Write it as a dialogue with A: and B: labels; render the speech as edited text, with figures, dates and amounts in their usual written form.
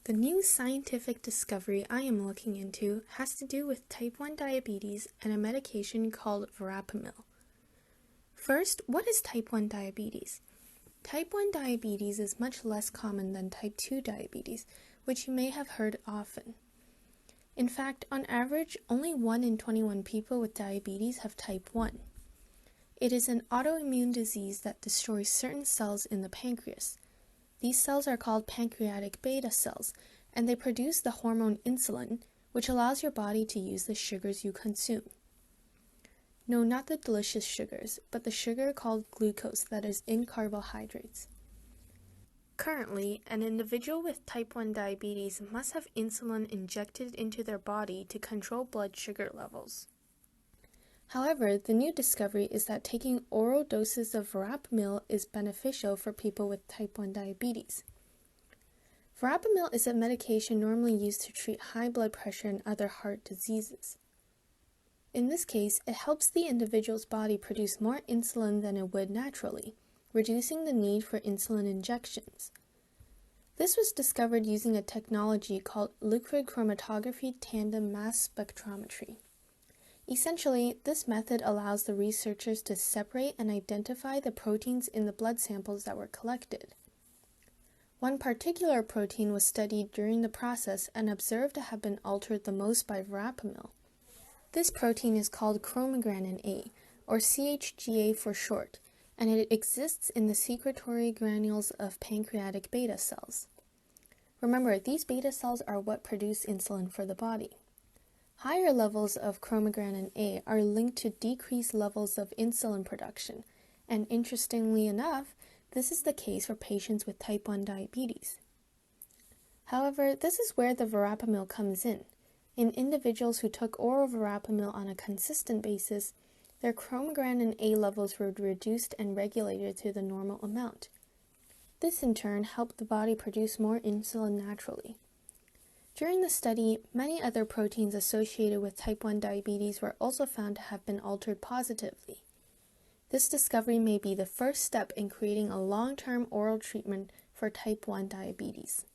A: The new scientific discovery I am looking into has to do with type 1 diabetes and a medication called Verapamil. First, what is type 1 diabetes? Type 1 diabetes is much less common than type 2 diabetes, which you may have heard often. In fact, on average, only 1 in 21 people with diabetes have type 1. It is an autoimmune disease that destroys certain cells in the pancreas. These cells are called pancreatic beta cells, and they produce the hormone insulin, which allows your body to use the sugars you consume. No, not the delicious sugars, but the sugar called glucose that is in carbohydrates. Currently, an individual with type 1 diabetes must have insulin injected into their body to control blood sugar levels. However, the new discovery is that taking oral doses of Verapamil is beneficial for people with type 1 diabetes. Verapamil is a medication normally used to treat high blood pressure and other heart diseases. In this case, it helps the individual's body produce more insulin than it would naturally, reducing the need for insulin injections. This was discovered using a technology called liquid chromatography tandem mass spectrometry. Essentially, this method allows the researchers to separate and identify the proteins in the blood samples that were collected. One particular protein was studied during the process and observed to have been altered the most by Verapamil. This protein is called chromogranin A, or CHGA for short, and it exists in the secretory granules of pancreatic beta cells. Remember, these beta cells are what produce insulin for the body. Higher levels of chromogranin A are linked to decreased levels of insulin production, and interestingly enough, this is the case for patients with type 1 diabetes. However, this is where the Verapamil comes in. In individuals who took oral Verapamil on a consistent basis, their chromogranin A levels were reduced and regulated to the normal amount. This in turn helped the body produce more insulin naturally. During the study, many other proteins associated with type 1 diabetes were also found to have been altered positively. This discovery may be the first step in creating a long-term oral treatment for type 1 diabetes.